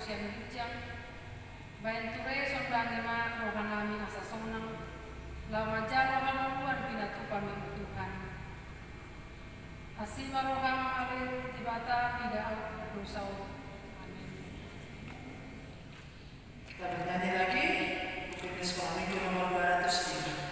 siang bijang bayan ture sondang ima rohanami asa sonang lawan jalo halaluan binatu kami Tuhan asima rohama ale tibata tidak rusau. Amin. Kita bernyanyi lagi Bukit Suami nomor 205.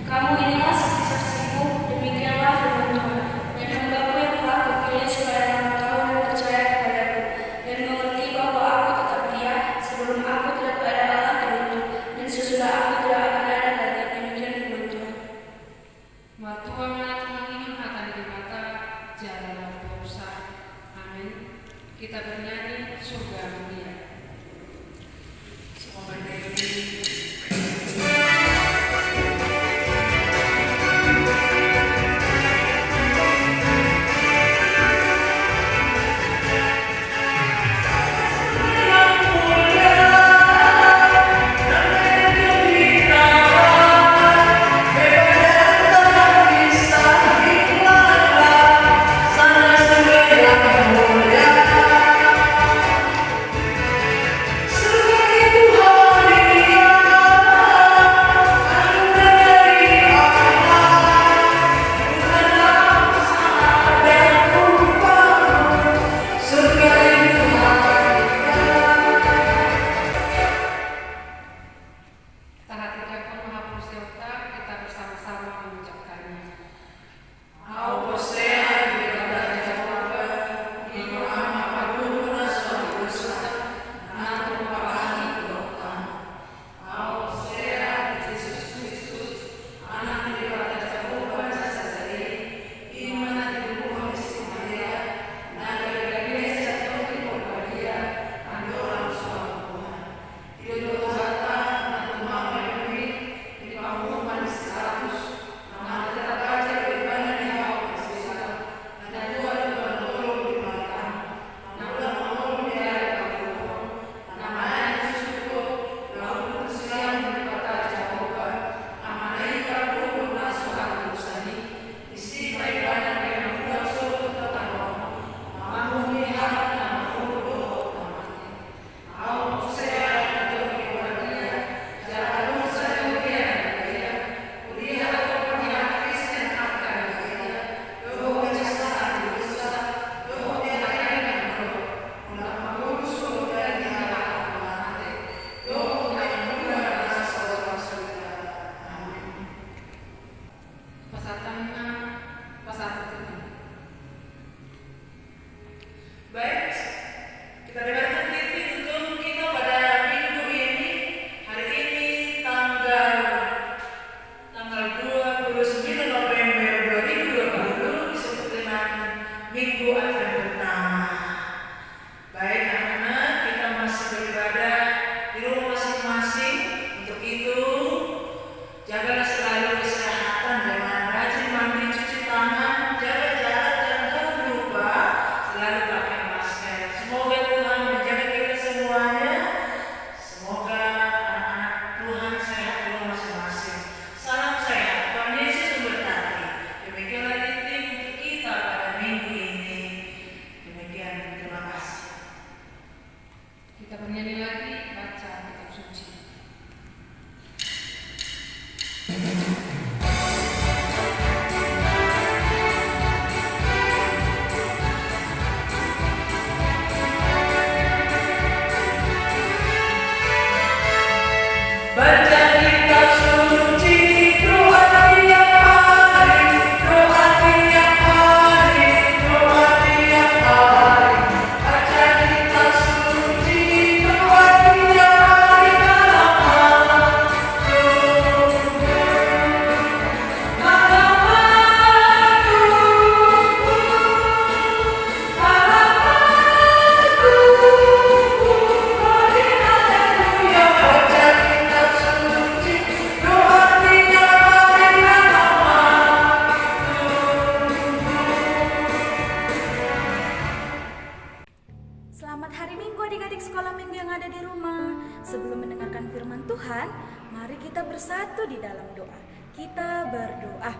Kamu inilah saksi-saksimu, demikianlah masing-masing. Untuk itu, jagalah selalu kesehatan dengan rajin mandi, cuci tangan, jaga jarak, dan jangan lupa selalu pakai masker. Semoga Tuhan menjaga kita semuanya. Semoga anak-anak Tuhan sehat di rumah masing-masing. Salam sehat, Tuhan Yesus memberkati. Demikianlah titik untuk kita pada minggu ini. Demikian, terima kasih. Kita bernyanyi lagi, baca kitab suci. Baca kitab suci, doa tiap hari, doa tiap hari, doa tiap hari. Baca kitab suci, doa tiap hari dalam waktu, dalam waktu, dalam waktu. Haleluya, baca kitab suci, doa tiap hari dalam waktu. Selamat hari Minggu adik-adik sekolah minggu yang ada di rumah. Sebelum mendengarkan firman Tuhan, mari kita bersatu di dalam doa. Kita berdoa.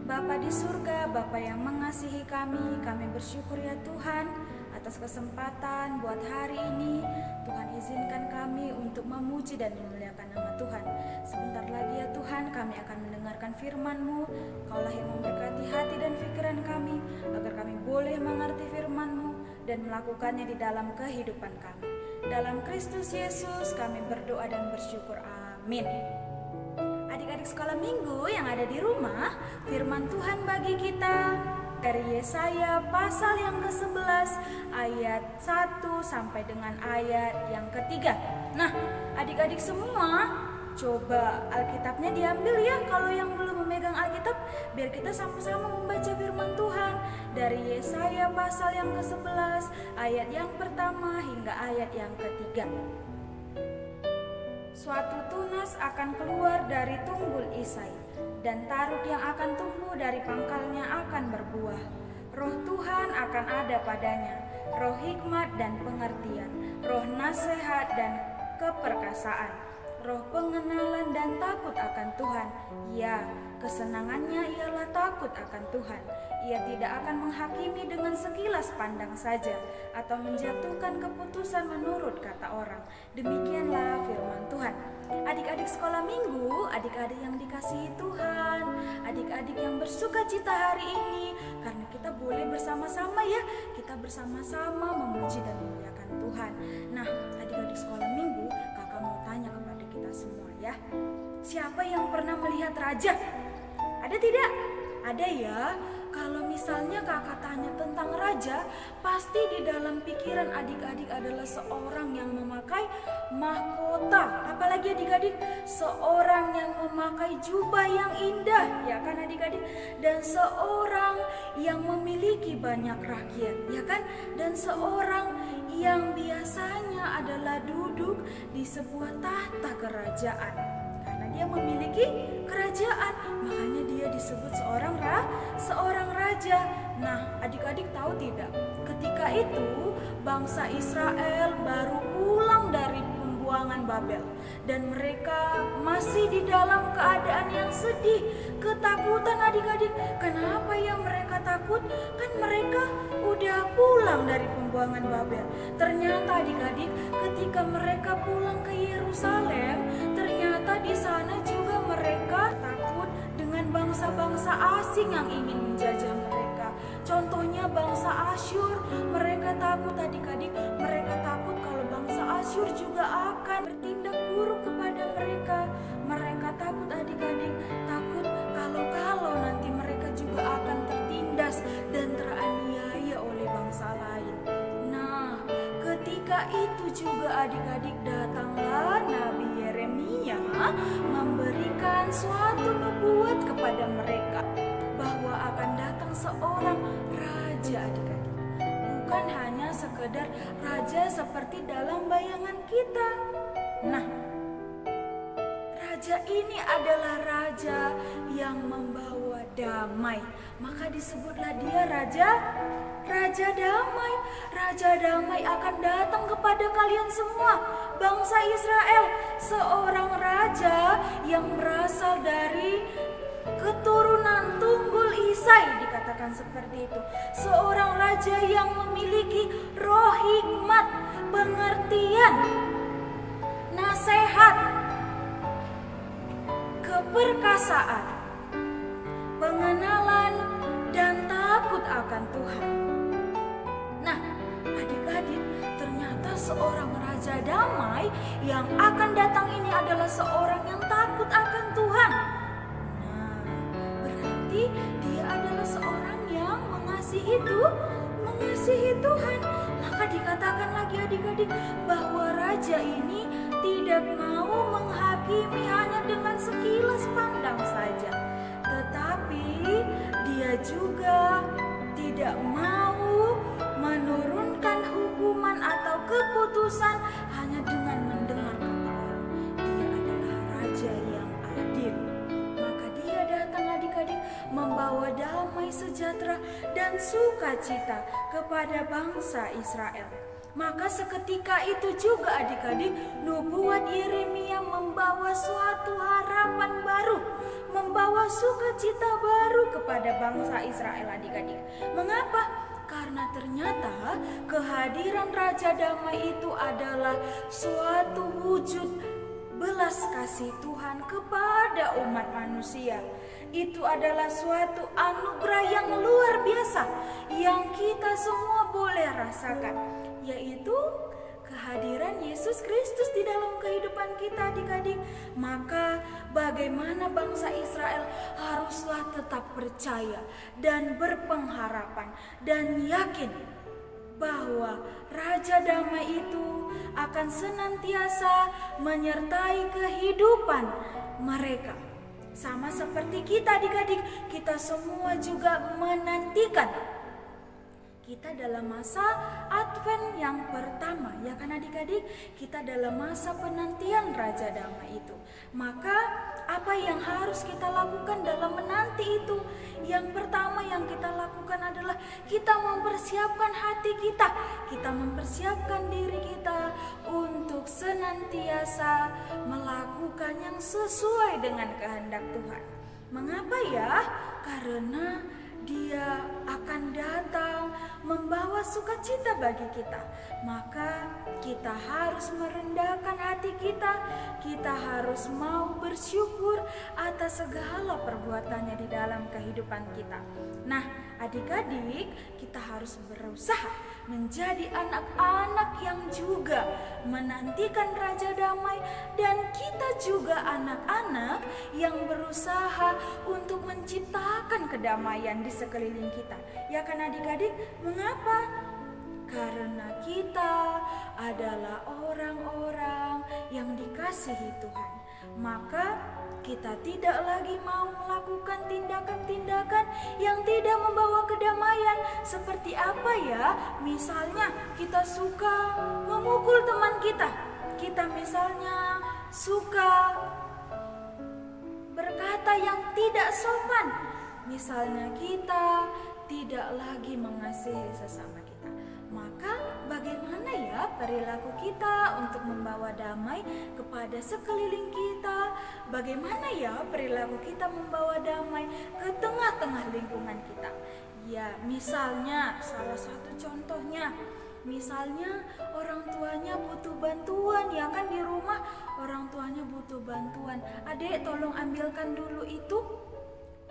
Bapa di surga, Bapa yang mengasihi kami bersyukur ya Tuhan atas kesempatan buat hari ini. Tuhan izinkan kami untuk memuji dan memuliakan nama Tuhan. Sebentar lagi ya Tuhan, kami akan mendengarkan firman-Mu. Kaulah yang memberkati hati dan pikiran kami, agar kami boleh mengerti firman-Mu dan melakukannya di dalam kehidupan kami. Dalam Kristus Yesus kami berdoa dan bersyukur. Amin. Adik-adik sekolah minggu yang ada di rumah, firman Tuhan bagi kita dari Yesaya pasal yang ke-11 ayat 1 sampai dengan ayat yang ke-3. Nah, adik-adik semua, coba Alkitabnya diambil ya kalau yang belum memegang Alkitab, biar kita sama-sama membaca firman Tuhan dari Yesaya pasal yang ke-11 ayat yang pertama hingga ayat yang ke-3. Suatu tunas akan keluar dari tunggul Isai, dan taruk yang akan tumbuh dari pangkalnya akan berbuah. Roh Tuhan akan ada padanya, roh hikmat dan pengertian, roh nasihat dan keperkasaan, roh pengenalan dan takut akan Tuhan. Ya, kesenangannya ialah takut akan Tuhan. Ia tidak akan menghakimi dengan sekilas pandang saja, atau menjatuhkan keputusan menurut kata orang. Demikianlah firman Tuhan. Adik-adik sekolah minggu, adik-adik yang dikasihi Tuhan, adik-adik yang bersuka cita hari ini, karena kita boleh bersama-sama ya, kita bersama-sama memuji dan memuliakan Tuhan. Nah, adik-adik sekolah minggu, kakak mau tanya kepada kita semua ya, siapa yang pernah melihat raja? Ada tidak? Ada ya. Kalau misalnya kakak tanya tentang raja, pasti di dalam pikiran adik-adik adalah seorang yang memakai mahkota. Apalagi adik-adik, seorang yang memakai jubah yang indah, ya kan adik-adik? Dan seorang yang memiliki banyak rakyat, ya kan? Dan seorang yang biasanya adalah duduk di sebuah tahta kerajaan. Karena dia memiliki kerajaan, makanya dia disebut seorang raja. Nah, adik-adik tahu tidak? Ketika itu bangsa Israel baru pulang dari pembuangan Babel, dan mereka masih di dalam keadaan yang sedih, ketakutan adik-adik. Kenapa ya mereka takut? Kan mereka udah pulang dari pembuangan Babel. Ternyata adik-adik, ketika mereka pulang ke Yerusalem, ternyata di sana juga mereka takut dengan bangsa-bangsa asing yang ingin menjajah mereka. Contohnya bangsa Asyur, mereka takut adik-adik, mereka takut kalau bangsa Asyur juga akan bertindak buruk kepada mereka. Mereka takut adik-adik, takut kalau nanti mereka juga akan tertindas dan teraniaya oleh bangsa lain. Nah, ketika itu juga adik-adik datanglah Nabi Yeremia memberikan suatu nubuat kepada mereka bahwa akan datang seorang raja adik-adik. Bukan hanya sekedar raja seperti dalam bayangan kita. Nah, raja ini adalah raja yang membawa damai. Maka disebutlah dia Raja Damai. Raja Damai akan datang kepada kalian semua, bangsa Israel. Seorang raja yang berasal dari keturunan Tunggul Isai, dikatakan seperti itu. Seorang raja yang memiliki roh hikmat, pengertian, nasihat, keperkasaan, pengenalan, dan takut akan Tuhan. Nah, adik-adik, ternyata seorang raja damai yang akan datang ini adalah seorang yang takut akan Tuhan. Nah, berarti dia adalah seorang yang mengasihi Tuhan. Maka dikatakan lagi adik-adik bahwa raja ini tidak mau menghakimi hanya dengan sekilas pandang saja, tetapi dia juga tidak mau menurunkan hukuman atau keputusan hanya dengan mendengar kata orang. Dia adalah raja yang adil. Maka dia datang adik-adik membawa damai sejahtera dan sukacita kepada bangsa Israel. Maka seketika itu juga adik-adik, nubuat Yeremia membawa suatu harapan baru, membawa sukacita baru kepada bangsa Israel adik-adik. Mengapa? Karena ternyata kehadiran Raja Damai itu adalah suatu wujud belas kasih Tuhan kepada umat manusia. Itu adalah suatu anugerah yang luar biasa yang kita semua boleh rasakan, yaitu kehadiran Yesus Kristus di dalam kehidupan kita adik-adik. Maka bagaimana bangsa Israel haruslah tetap percaya dan berpengharapan dan yakin bahwa Raja Damai itu akan senantiasa menyertai kehidupan mereka. Sama seperti kita adik-adik, kita semua juga menantikan. Kita dalam masa Advent yang pertama, ya kan adik-adik? Kita dalam masa penantian Raja Damai itu. Maka apa yang harus kita lakukan dalam menanti itu? Yang pertama yang kita lakukan adalah kita mempersiapkan hati kita. Kita mempersiapkan diri kita untuk senantiasa melakukan yang sesuai dengan kehendak Tuhan. Mengapa ya? Karena Dia akan datang membawa sukacita bagi kita. Maka kita harus merendahkan hati kita. Kita harus mau bersyukur atas segala perbuatannya di dalam kehidupan kita. Nah, adik-adik, kita harus berusaha menjadi anak-anak yang juga menantikan Raja Damai, dan kita juga anak-anak yang berusaha untuk menciptakan kedamaian di sekeliling kita. Ya kan adik-adik? Mengapa? Karena kita adalah orang-orang yang dikasihi Tuhan. Maka kita tidak lagi mau melakukan tindakan-tindakan yang tidak membawa kedamaian. Seperti apa ya? Misalnya kita suka memukul teman kita. Kita misalnya suka berkata yang tidak sopan. Misalnya kita tidak lagi mengasihi sesama kita. Maka bagaimana ya perilaku kita untuk membawa damai kepada sekeliling kita? Bagaimana ya perilaku kita membawa damai ke tengah-tengah lingkungan kita? Ya, misalnya salah satu contohnya, misalnya orang tuanya butuh bantuan, ya kan, di rumah orang tuanya butuh bantuan. Adek, tolong ambilkan dulu itu.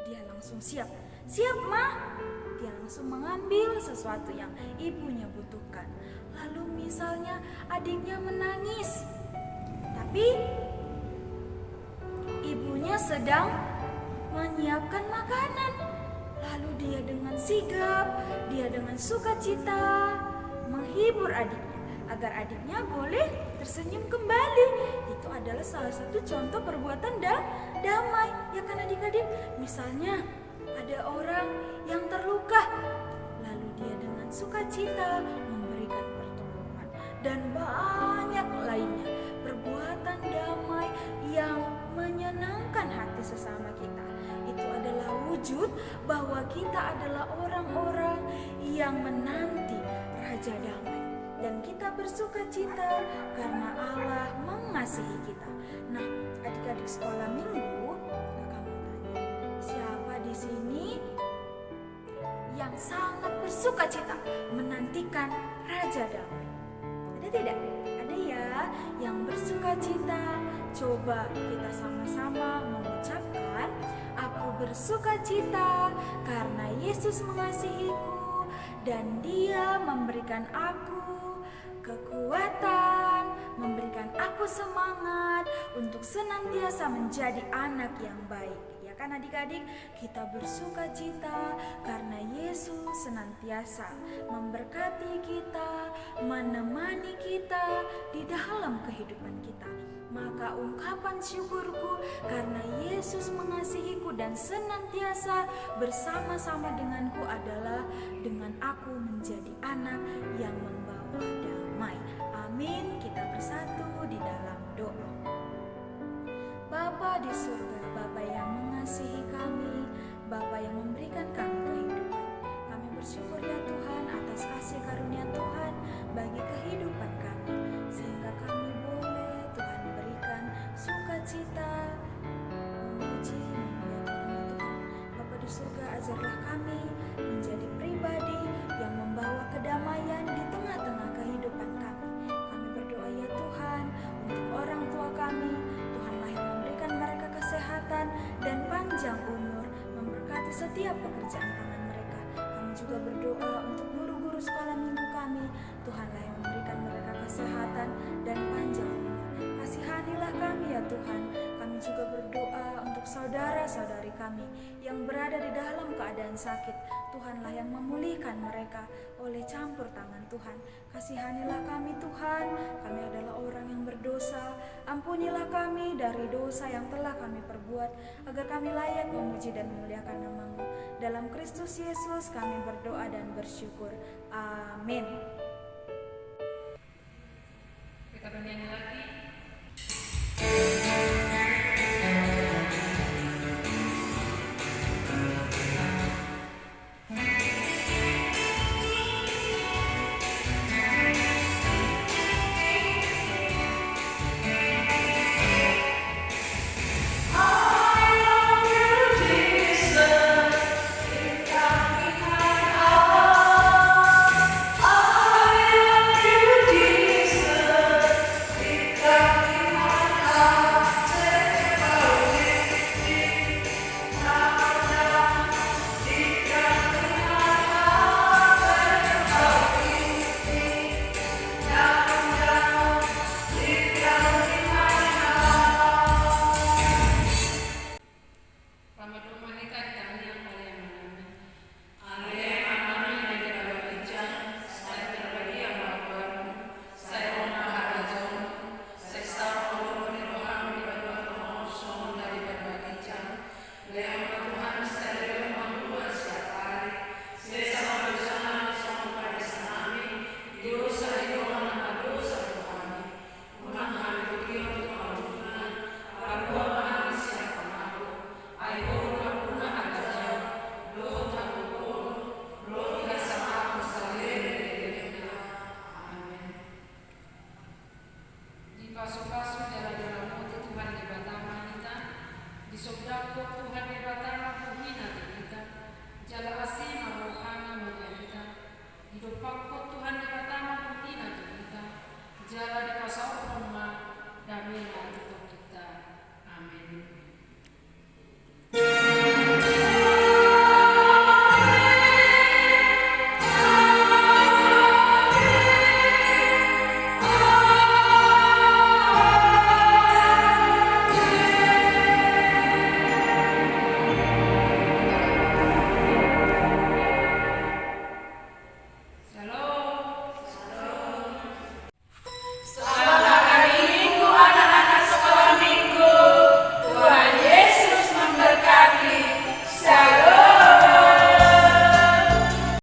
Dia langsung siap. Siap, Mah. Dia langsung mengambil sesuatu yang ibunya butuhkan. Lalu misalnya adiknya menangis, tapi ibunya sedang menyiapkan makanan. Lalu dia dengan sigap, dia dengan sukacita menghibur adiknya agar adiknya boleh tersenyum kembali. Itu adalah salah satu contoh perbuatan damai, ya kan adik-adik? Misalnya ada orang yang terluka, lalu dia dengan sukacita memberikan pertolongan, dan banyak lainnya perbuatan damai yang wujud bahwa kita adalah orang-orang yang menanti Raja Damai. Dan kita bersuka cita karena Allah mengasihi kita. Nah, adik-adik sekolah minggu, kakak mau tanya, siapa di sini yang sangat bersuka cita menantikan Raja Damai? Ada tidak? Ada ya yang bersuka cita. Coba kita sama-sama mengucapkan, aku bersuka cita karena Yesus mengasihiku dan Dia memberikan aku kekuatan, memberikan aku semangat untuk senantiasa menjadi anak yang baik. Ya kan adik-adik, kita bersuka cita karena Yesus senantiasa memberkati kita, menemani kita di dalam kehidupan kita. Maka ungkapan syukurku karena Yesus mengasihiku dan senantiasa bersama-sama denganku adalah dengan aku menjadi anak yang membawa damai. Amin. Kita bersatu di dalam doa. Bapa di surga, Bapa yang mengasihi kami, Bapa yang memberikan kami kehidupan. Kami bersyukur ya Tuhan atas kasih karunia Tuhan bagi kehidupan kami, sehingga kami boleh Tuhan berikan sukacita, memuji, memuliakan nama Tuhan. Bapa di surga, ajarlah kami menjadi pribadi yang membawa kedamaian di tengah-tengah kehidupan kami. Kami berdoa ya Tuhan untuk orang tua kami, Tuhanlah yang memberikan mereka kesehatan dan panjang umur, memberkati setiap pekerjaan tangan mereka. Kami juga berdoa untuk guru-guru sekolah minggu kami, Tuhanlah yang memberikan mereka kesehatan dan panjang umur. Kasihanilah kami ya Tuhan. Kami juga berdoa untuk saudara-saudari kami yang berada di dalam keadaan sakit. Tuhanlah yang memulihkan mereka oleh campur tangan Tuhan. Kasihanilah kami Tuhan, kami adalah orang yang berdosa. Ampunilah kami dari dosa yang telah kami perbuat, agar kami layak memuji dan memuliakan nama-Mu. Dalam Kristus Yesus kami berdoa dan bersyukur. Amin.